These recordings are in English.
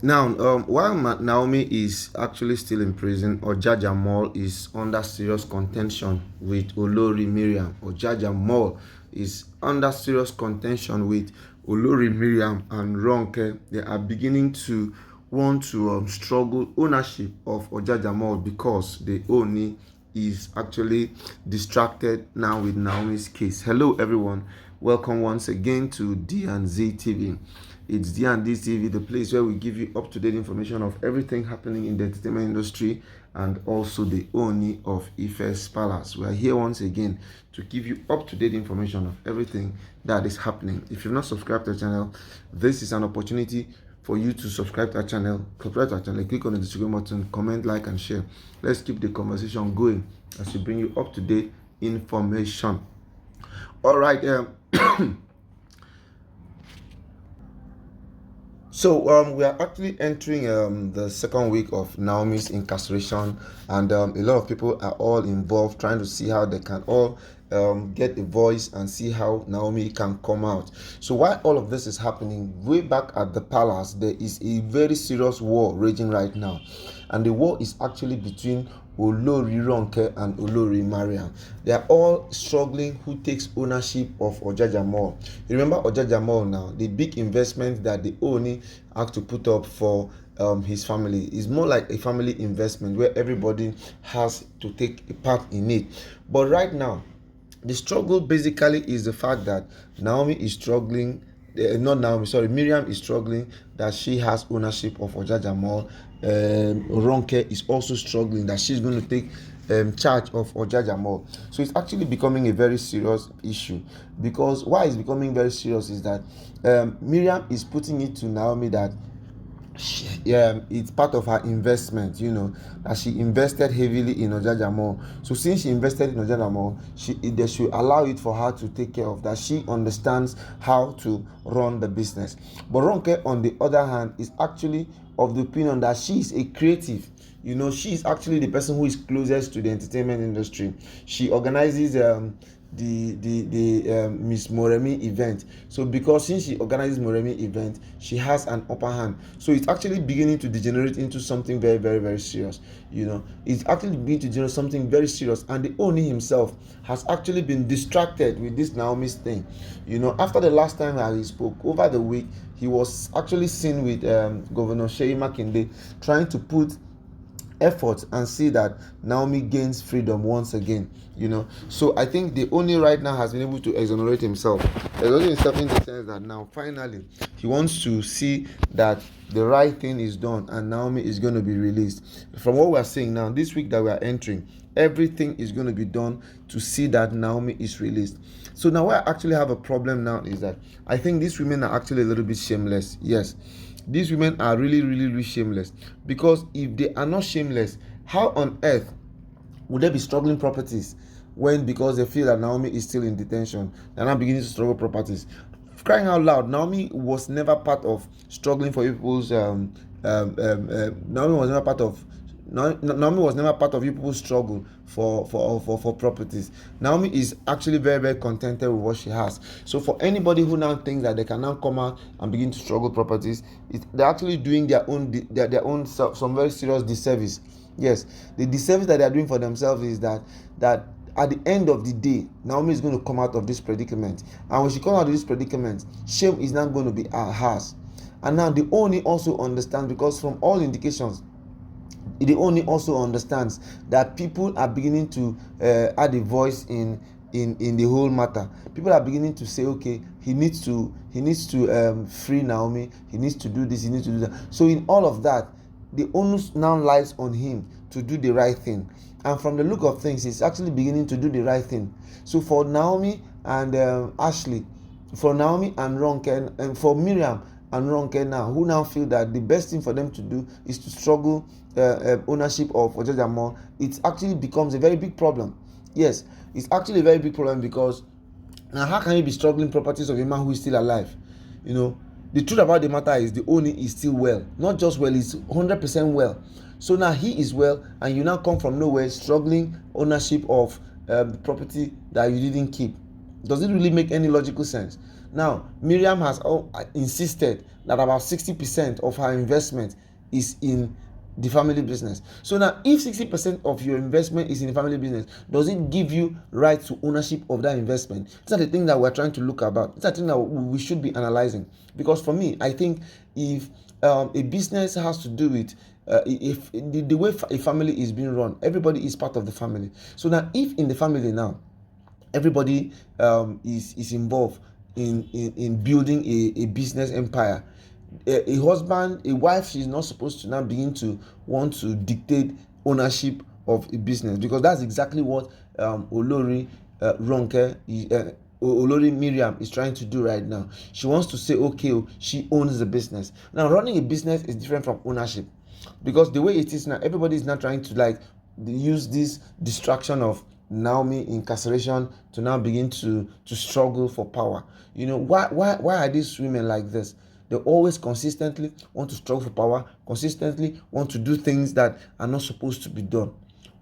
Now, while Naomi is actually still in prison, Ojaja Mall is under serious contention with Olori Mariam. Ojaja Mall is under serious contention with Olori Mariam and Ronke. They are beginning to want to struggle ownership of Ojaja Mall because the owner is actually distracted now with Naomi's case. Hello, everyone. Welcome once again to D&Z TV. It's D&D TV, the place where we give you up-to-date information of everything happening in the entertainment industry and also the Oni of Ife's Palace. We are here once again to give you up-to-date information of everything that is happening. If you've not subscribed to the channel, this is an opportunity for you to subscribe to our channel. Subscribe to our channel, click on the subscribe button, comment, like, and share. Let's keep the conversation going as we bring you up-to-date information. All right. So we are actually entering the second week of Naomi's incarceration, and a lot of people are all involved trying to see how they can all get a voice and see how Naomi can come out. So while all of this is happening, way back at the palace, there is a very serious war raging right now, and the war is actually between Olori Ronke and Olori Mariam. They are all struggling who takes ownership of Ojaja Mall. You remember Ojaja Mall now, the big investment that the owner had to put up for his family is more like a family investment where everybody has to take a part in it. But right now, the struggle basically is the fact that Naomi is struggling. Mariam is struggling that she has ownership of Ojaja Mall. Ronke is also struggling that she's going to take charge of Ojaja Mall. So it's actually becoming a very serious issue, because why it's becoming very serious is that Mariam is putting it to Naomi that it's part of her investment, that she invested heavily in Ojaja Mall. So since she invested in Ojaja Mall, they should allow it for her to take care of that. She understands how to run the business. But Ronke, on the other hand, is actually of the opinion that she is a creative. She is actually the person who is closest to the entertainment industry. She organizes the Miss Moremi event. So because since she organizes Moremi event, she has an upper hand. So it's actually beginning to degenerate into something very, very, very serious. It's actually beginning to generate something very serious, and the owner himself has actually been distracted with this Naomi's thing. After the last time that he spoke over the week, he was actually seen with Governor Sheyi Makinde trying to put effort and see that Naomi gains freedom once again. So I think the only right now has been able to exonerate himself in the sense that now finally he wants to see that the right thing is done and Naomi is going to be released. From what we are seeing now, this week that we are entering, everything is going to be done to see that Naomi is released. So now where I actually have a problem now is that I think these women are actually a little bit shameless. Yes, these women are really, really, really shameless, because if they are not shameless, how on earth would they be struggling properties when, because they feel that Naomi is still in detention, they're now beginning to struggle properties? Crying out loud, Naomi was never part of struggling for people's Naomi was never part of Naomi was never part of people's struggle for properties. Naomi is actually very, very contented with what she has. So for anybody who now thinks that they can now come out and begin to struggle properties, they're actually doing their own some very serious disservice. Yes, the disservice that they're doing for themselves is that at the end of the day, Naomi is going to come out of this predicament, and when she comes out of this predicament, shame is not going to be hers. And now the owner also understands, because from all indications, the owner also understands that people are beginning to add a voice in the whole matter. People are beginning to say, okay, he needs to free Naomi, he needs to do this, he needs to do that. So in all of that, the onus now lies on him to do the right thing, and from the look of things, he's actually beginning to do the right thing. So for Naomi and Ashley, for Naomi and Ronke, and for Mariam and Ronke now, who now feel that the best thing for them to do is to struggle ownership of Ojaja Mall, it actually becomes a very big problem. Yes, it's actually a very big problem, because now how can you be struggling properties of a man who is still alive? The truth about the matter is the owner is still well. Not just well, he's 100% well. So now he is well, and you now come from nowhere struggling ownership of the property that you didn't keep. Does it really make any logical sense? Now, Miriam has insisted that about 60% of her investment is in the family business. So now, if 60% of your investment is in the family business, does it give you right to ownership of that investment? These are the things that we're trying to look about. These are the things that we should be analyzing. Because for me, I think if a business has to do with if the way a family is being run, everybody is part of the family. So now, if in the family now everybody is involved in building a business empire, a husband, a wife, she's not supposed to now begin to want to dictate ownership of a business, because that's exactly what Olori Ronke, Olori Mariam is trying to do right now. She wants to say, okay, she owns the business. Now, running a business is different from ownership, because the way it is now, everybody is now trying to like use this distraction of Naomi incarceration to now begin to struggle for power. You know, why are these women like this? They always consistently want to struggle for power, consistently want to do things that are not supposed to be done.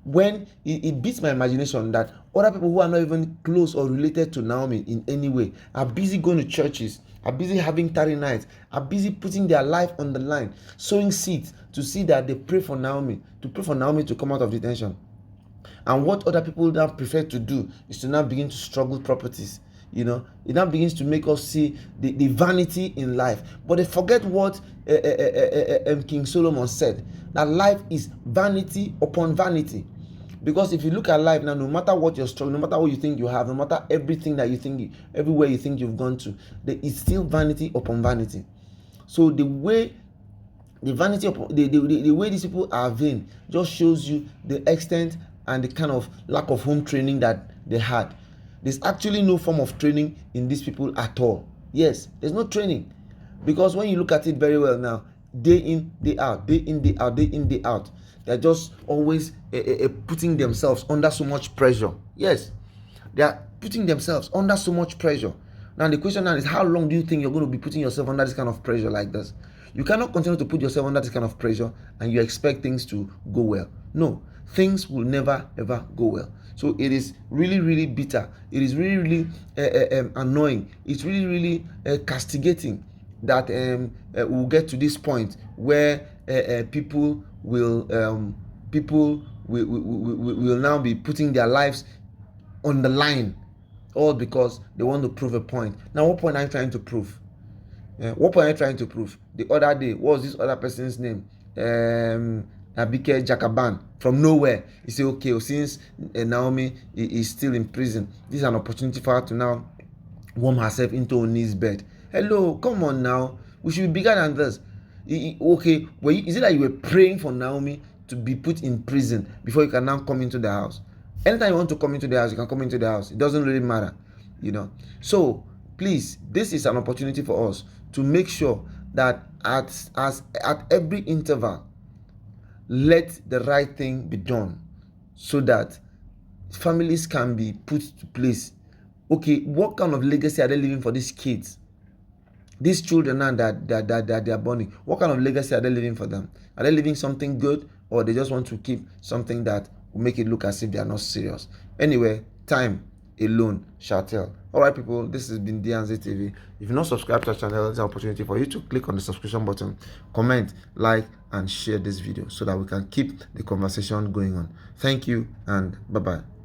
When it beats my imagination that other people who are not even close or related to Naomi in any way are busy going to churches, are busy having tarry nights, are busy putting their life on the line, sowing seeds to see that they pray for Naomi, to come out of detention. And what other people now prefer to do is to now begin to struggle properties. You know, it now begins to make us see the vanity in life. But they forget what King Solomon said, that life is vanity upon vanity. Because if you look at life now, no matter what you're struggling, no matter what you think you have, no matter everything that you think, everywhere you think you've gone to, there is still vanity upon vanity. So the way the vanity of the way these people are vain just shows you the extent and the kind of lack of home training that they had. There's actually no form of training in these people at all. Yes, there's no training, because when you look at it very well now, day in, day out, day in, day out, day in, day out, they're just always putting themselves under so much pressure. Yes, they are putting themselves under so much pressure. Now the question now is, how long do you think you're going to be putting yourself under this kind of pressure like this? You cannot continue to put yourself under this kind of pressure and you expect things to go well. No, things will never ever go well. So it is really, really bitter. It is really, really annoying. It's really, really castigating that we'll get to this point where people will now be putting their lives on the line, all because they want to prove a point. Now, what point are you trying to prove? What point are you trying to prove? The other day, what was this other person's name? Abike Jakaban. From nowhere, he said, okay, since Naomi is still in prison, this is an opportunity for her to now warm herself into Oni's bed. Hello, come on now. We should be bigger than this. Okay, is it that you were praying for Naomi to be put in prison before you can now come into the house? Anytime you want to come into the house, you can come into the house. It doesn't really matter, you know. So please, this is an opportunity for us to make sure that at every interval, let the right thing be done, so that families can be put to place. Okay, what kind of legacy are they leaving for these kids? These children now that they are born, what kind of legacy are they leaving for them? Are they leaving something good, or they just want to keep something that will make it look as if they are not serious? Anyway, time alone shall tell. All right, people, this has been DNZ TV. If you're not subscribed to our channel, it's an opportunity for you to click on the subscription button, comment, like, and share this video so that we can keep the conversation going on. Thank you, and bye-bye.